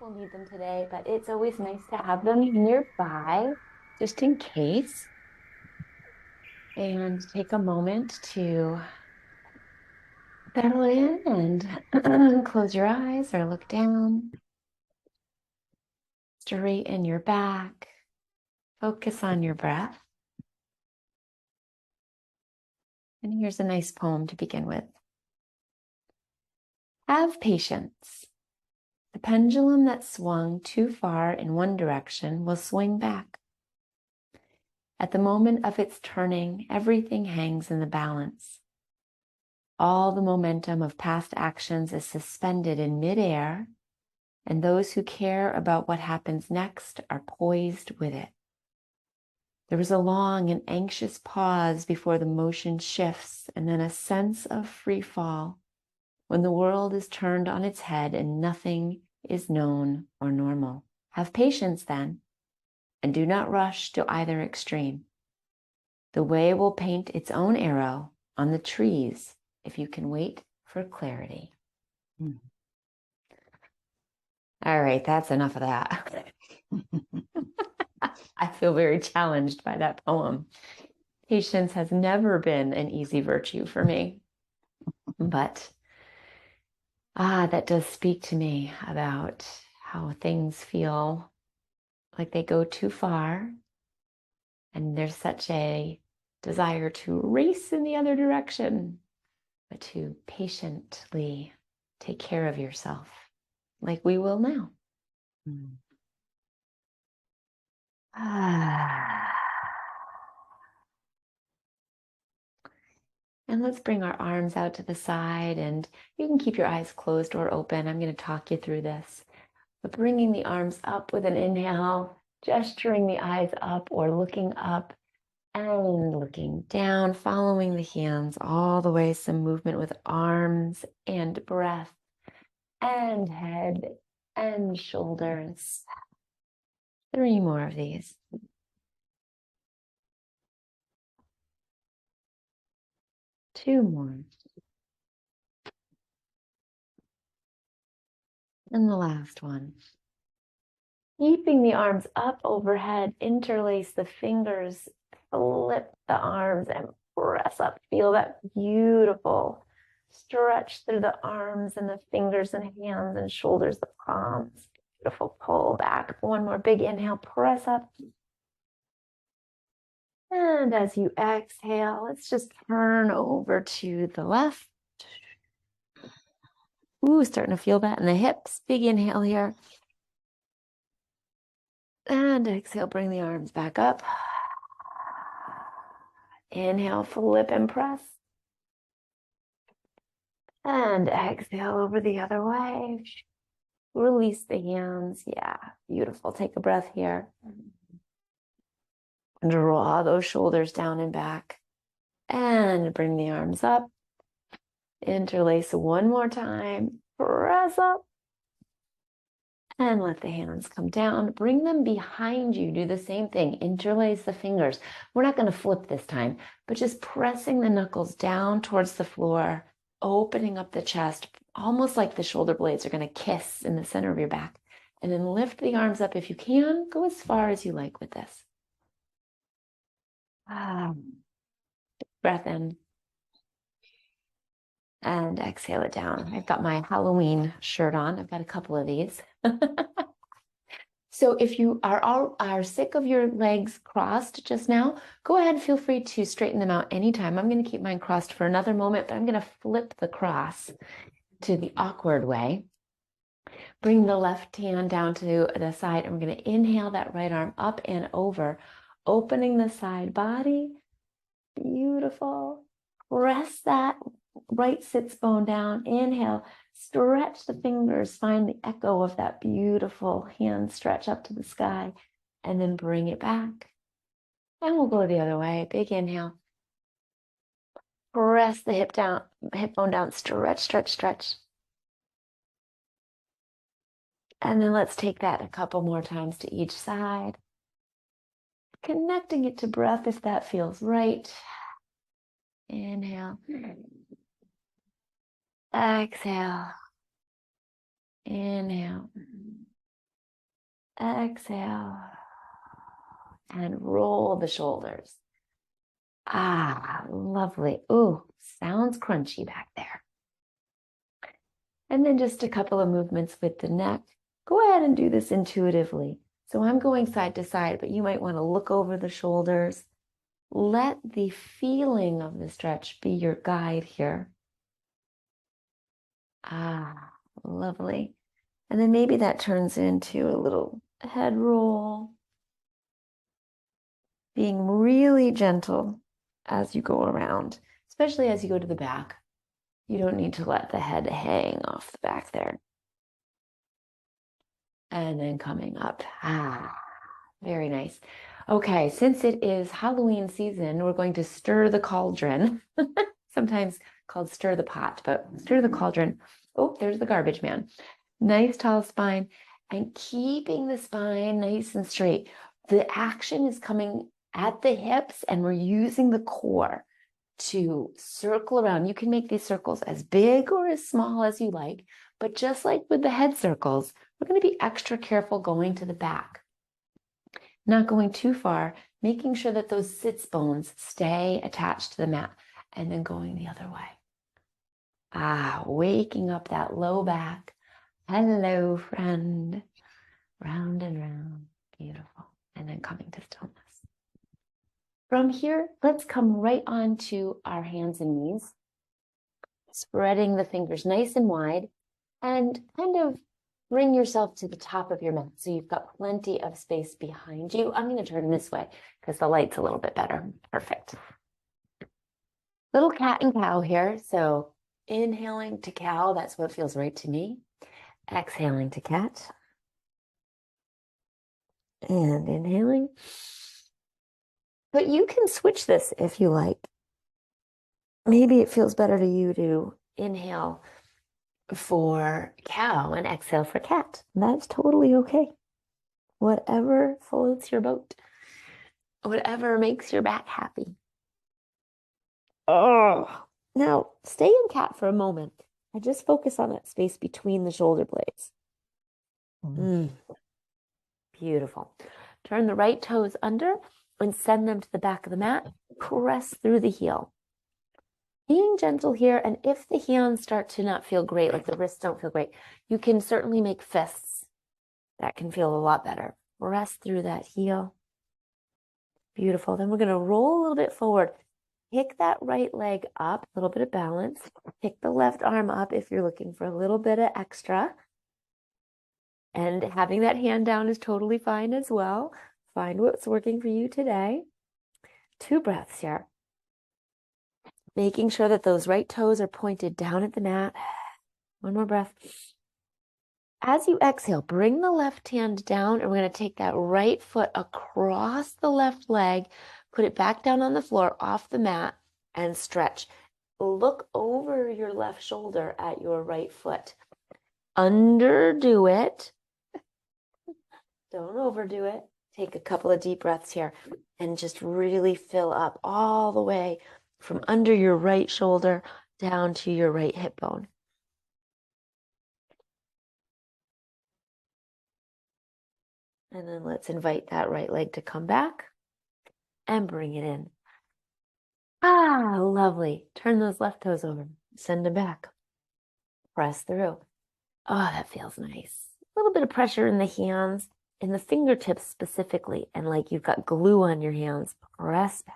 We'll need them today, but it's always nice to have them nearby just in case. And take a moment to settle in and close your eyes or look down. Straighten your back. Focus on your breath. And here's a nice poem to begin with. Have patience. The pendulum that swung too far in one direction will swing back. At the moment of its turning, everything hangs in the balance. All the momentum of past actions is suspended in midair, and those who care about what happens next are poised with it. There is a long and anxious pause before the motion shifts, and then a sense of free fall when the world is turned on its head and nothing is known or normal. Have patience then, and do not rush to either extreme. The way will paint its own arrow on the trees if you can wait for clarity. All right, that's enough of that. I feel very challenged by that poem. Patience has never been an easy virtue for me, but that does speak to me about how things feel like they go too far, and there's such a desire to race in the other direction, but to patiently take care of yourself, like we will now. And let's bring our arms out to the side, and you can keep your eyes closed or open. I'm going to talk you through this. But bringing the arms up with an inhale, gesturing the eyes up or looking up and looking down, following the hands all the way, some movement with arms and breath and head and shoulders. 3 more of these. 2 more. And the last one. Keeping the arms up overhead, interlace the fingers, flip the arms and press up. Feel that beautiful stretch through the arms and the fingers and hands and shoulders, the palms. Beautiful pull back. 1 more big inhale, press up. And as you exhale, let's just turn over to the left. Ooh, starting to feel that in the hips. Big inhale here. And exhale, bring the arms back up. Inhale, flip and press. And exhale over the other way. Release the hands. Yeah, beautiful. Take a breath here. And draw those shoulders down and back. And bring the arms up. Interlace 1 more time. Press up. And let the hands come down. Bring them behind you. Do the same thing. Interlace the fingers. We're not going to flip this time, but just pressing the knuckles down towards the floor, opening up the chest, almost like the shoulder blades are going to kiss in the center of your back. And then lift the arms up if you can. Go as far as you like with this. Breath in. And exhale it down. I've got my Halloween shirt on. I've got a couple of these. So if you are sick of your legs crossed just now, go ahead, feel free to straighten them out anytime. I'm going to keep mine crossed for another moment, but I'm going to flip the cross to the awkward way. Bring the left hand down to the side, and we're going to inhale that right arm up and over, opening the side body. Beautiful. Press that right sits bone down. Inhale, stretch the fingers, find the echo of that beautiful hand stretch up to the sky, and then bring it back. And we'll go the other way. Big inhale. Press the hip bone down, stretch, stretch, stretch. And then let's take that a couple more times to each side. Connecting it to breath if that feels right. Inhale. Exhale. Inhale. Exhale. And roll the shoulders. Ah, lovely. Ooh, sounds crunchy back there. And then just a couple of movements with the neck. Go ahead and do this intuitively. So I'm going side to side, but you might want to look over the shoulders. Let the feeling of the stretch be your guide here. Ah, lovely. And then maybe that turns into a little head roll, being really gentle as you go around, especially as you go to the back. You don't need to let the head hang off the back there. And then coming up. Ah, very nice. Okay, since it is Halloween season, we're going to stir the cauldron. Sometimes called stir the pot, but stir the cauldron. Oh, there's the garbage man. Nice tall spine and keeping the spine nice and straight. The action is coming at the hips and we're using the core to circle around. You can make these circles as big or as small as you like, but just like with the head circles, we're going to be extra careful going to the back. Not going too far, making sure that those sits bones stay attached to the mat and then going the other way. Ah, waking up that low back. Hello, friend. Round and round. Beautiful. And then coming to stillness. From here, let's come right on to our hands and knees. Spreading the fingers nice and wide and kind of bring yourself to the top of your mat. So you've got plenty of space behind you. I'm going to turn this way because the light's a little bit better. Perfect. Little cat and cow here. So inhaling to cow, that's what feels right to me. Exhaling to cat. And inhaling. But you can switch this if you like. Maybe it feels better to you to inhale for cow and exhale for cat. That's totally okay. Whatever floats your boat. Whatever makes your back happy. Oh, now stay in cat for a moment. I just focus on that space between the shoulder blades. Beautiful. Turn the right toes under and send them to the back of the mat. Press through the heel. Being gentle here, and if the hands start to not feel great, like the wrists don't feel great, you can certainly make fists. That can feel a lot better. Press through that heel. Beautiful. Then we're going to roll a little bit forward. Pick that right leg up, a little bit of balance. Pick the left arm up if you're looking for a little bit of extra. And having that hand down is totally fine as well. Find what's working for you today. 2 breaths here. Making sure that those right toes are pointed down at the mat. 1 more breath. As you exhale, bring the left hand down, and we're going to take that right foot across the left leg, put it back down on the floor off the mat, and stretch. Look over your left shoulder at your right foot. Underdo it. Don't overdo it. Take a couple of deep breaths here and just really fill up all the way from under your right shoulder down to your right hip bone. And then let's invite that right leg to come back and bring it in. Ah, lovely. Turn those left toes over. Send them back. Press through. Oh, that feels nice. A little bit of pressure in the hands, in the fingertips specifically, and like you've got glue on your hands. Press back.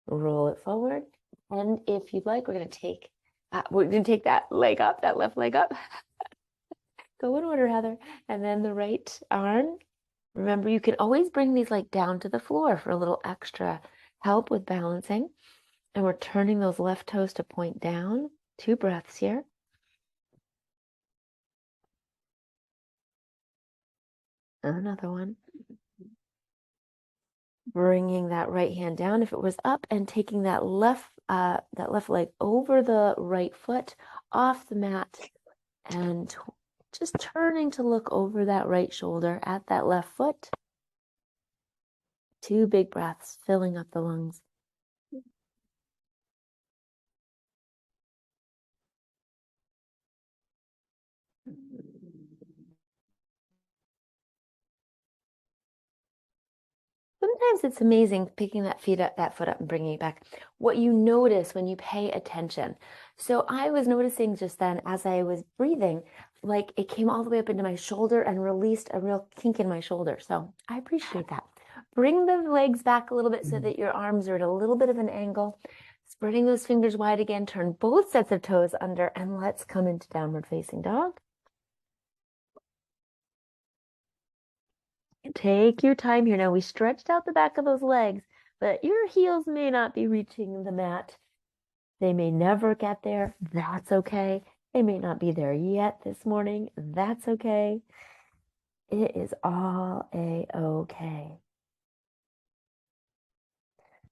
Roll it forward. And if you'd like, we're going to take that leg up, that left leg up. Go in order, Heather. And then the right arm. Remember, you can always bring these like down to the floor for a little extra help with balancing. And we're turning those left toes to point down. 2 breaths here. Another one. Bringing that right hand down if it was up and taking that left leg over the right foot off the mat and just turning to look over that right shoulder at that left foot. 2 big breaths, filling up the lungs. sometimes it's amazing picking that foot up and bringing it back. What you notice when you pay attention. So I was noticing just then as I was breathing, like it came all the way up into my shoulder and released a real kink in my shoulder. So I appreciate that. Bring the legs back a little bit so that your arms are at a little bit of an angle. Spreading those fingers wide again, turn both sets of toes under, and let's come into downward facing dog. Take your time here. Now we stretched out the back of those legs, but your heels may not be reaching the mat. They may never get there. That's okay. They may not be there yet this morning. That's okay. It is all a-okay.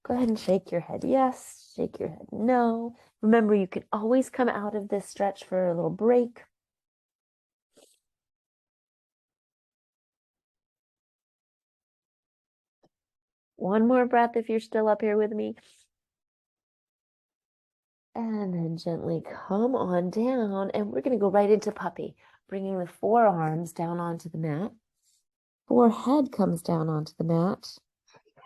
Go ahead and shake your head yes, shake your head no. Remember, you can always come out of this stretch for a little break. One more breath if you're still up here with me. And then gently come on down, and we're going to go right into puppy, bringing the forearms down onto the mat. Forehead comes down onto the mat.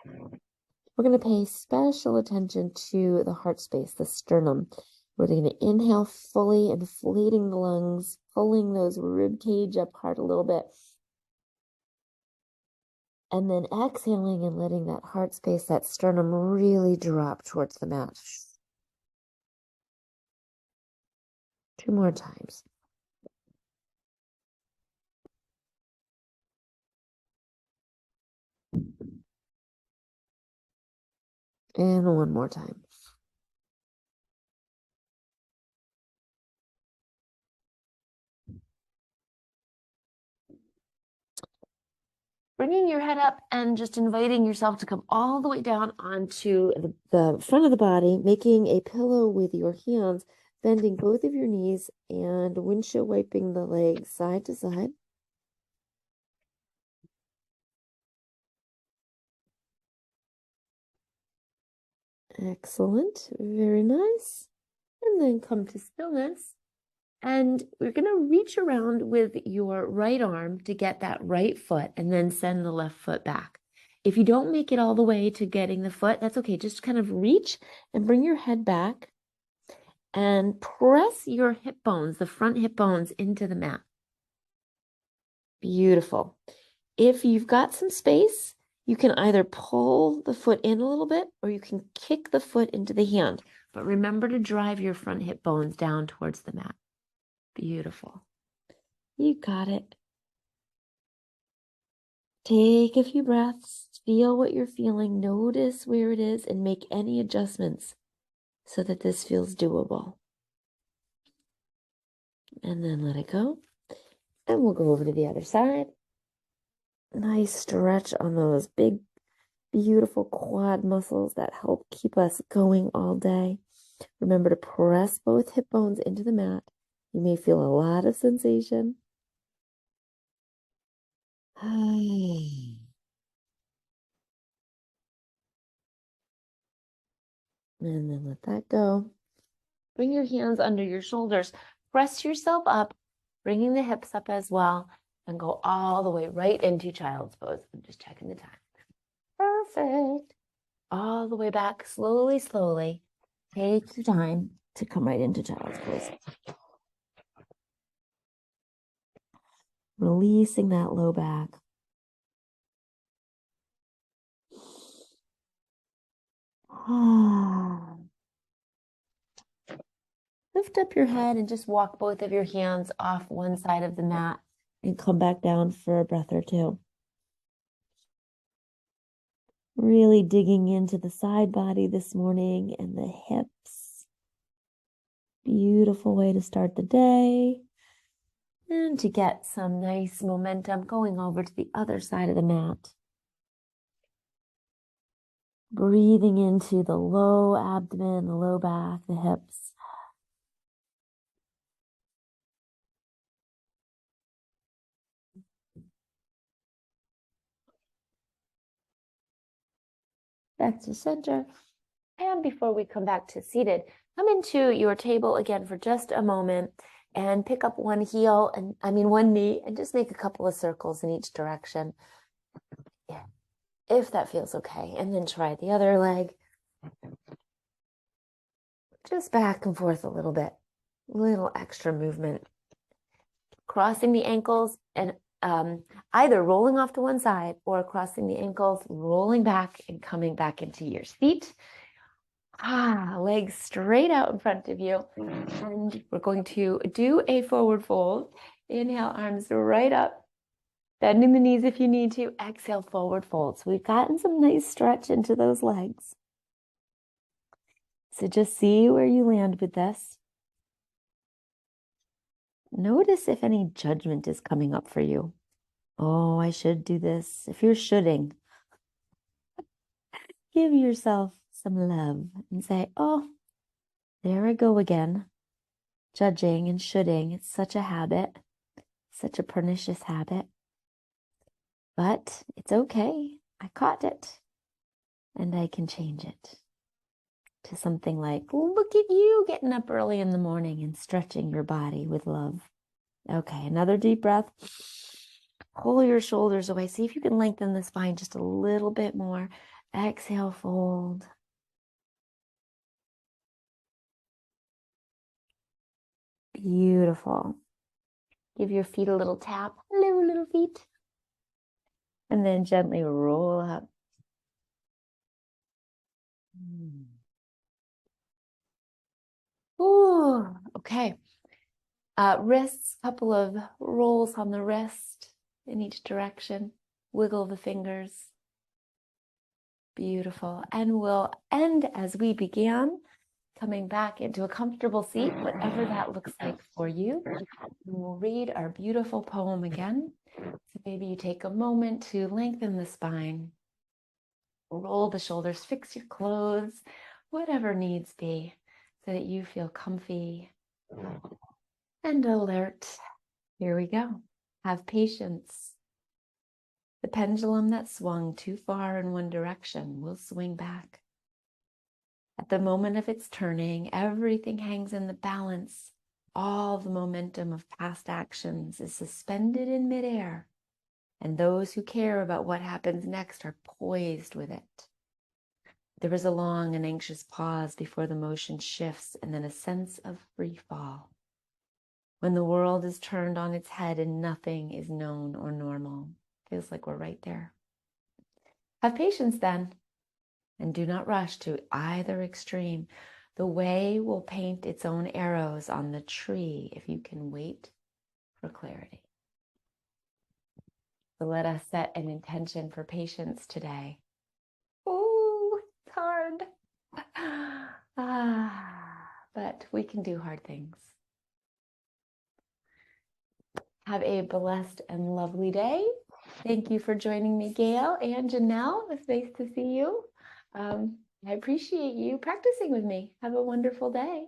We're going to pay special attention to the heart space, the sternum. We're going to inhale fully, inflating the lungs, pulling those rib cage apart a little bit. And then exhaling and letting that heart space, that sternum really drop towards the mat. 2 more times. And 1 more time. Bringing your head up and just inviting yourself to come all the way down onto the front of the body, making a pillow with your hands, bending both of your knees and windshield wiping the legs side to side. Excellent. Very nice. And then come to stillness. And we're going to reach around with your right arm to get that right foot and then send the left foot back. If you don't make it all the way to getting the foot, that's okay. Just kind of reach and bring your head back and press your hip bones, the front hip bones, into the mat. Beautiful. If you've got some space, you can either pull the foot in a little bit or you can kick the foot into the hand. But remember to drive your front hip bones down towards the mat. Beautiful. You got it. Take a few breaths. Feel what you're feeling. Notice where it is and make any adjustments so that this feels doable. And then let it go. And we'll go over to the other side. Nice stretch on those big, beautiful quad muscles that help keep us going all day. Remember to press both hip bones into the mat. You may feel a lot of sensation. And then let that go. Bring your hands under your shoulders. Press yourself up, bringing the hips up as well, and go all the way right into child's pose. I'm just checking the time. Perfect. All the way back, slowly, slowly. Take your time to come right into child's pose. Releasing that low back. Lift up your head and just walk both of your hands off one side of the mat and come back down for a breath or two. Really digging into the side body this morning and the hips. Beautiful way to start the day. And to get some nice momentum going over to the other side of the mat. Breathing into the low abdomen, the low back, the hips. Back to center. And before we come back to seated, come into your table again for just a moment and pick up one knee, and just make a couple of circles in each direction. Yeah. if that feels okay. And then try the other leg. Just back and forth a little bit. Little extra movement. Crossing the ankles and either rolling off to one side or crossing the ankles, rolling back and coming back into your seat. Legs straight out in front of you. And we're going to do a forward fold. Inhale, arms right up. Bending the knees if you need to. Exhale, forward fold. So we've gotten some nice stretch into those legs. So just see where you land with this. Notice if any judgment is coming up for you. Oh, I should do this. If you're shoulding, give yourself some love and say, oh, there I go again. Judging and shoulding. It's such a habit, such a pernicious habit. But it's okay. I caught it. And I can change it to something like, look at you getting up early in the morning and stretching your body with love. Okay, another deep breath. Pull your shoulders away. See if you can lengthen the spine just a little bit more. Exhale, fold. Beautiful. Give your feet a little tap. Hello, little feet. And then gently roll up. Ooh, okay. Wrists, couple of rolls on the wrist in each direction. Wiggle the fingers. Beautiful. And we'll end as we began, coming back into a comfortable seat, whatever that looks like for you. And we'll read our beautiful poem again. So maybe you take a moment to lengthen the spine, roll the shoulders, fix your clothes, whatever needs be, so that you feel comfy and alert. Here we go. Have patience. The pendulum that swung too far in one direction will swing back. At the moment of its turning, everything hangs in the balance. All the momentum of past actions is suspended in midair, and those who care about what happens next are poised with it. There is a long and anxious pause before the motion shifts, and then a sense of free fall. When the world is turned on its head and nothing is known or normal. Feels like we're right there. Have patience then, and do not rush to either extreme. The way will paint its own arrows on the tree if you can wait for clarity. So let us set an intention for patience today. Oh, it's hard. But we can do hard things. Have a blessed and lovely day. Thank you for joining me, Gail and Janelle. It's nice to see you. I appreciate you practicing with me. Have a wonderful day.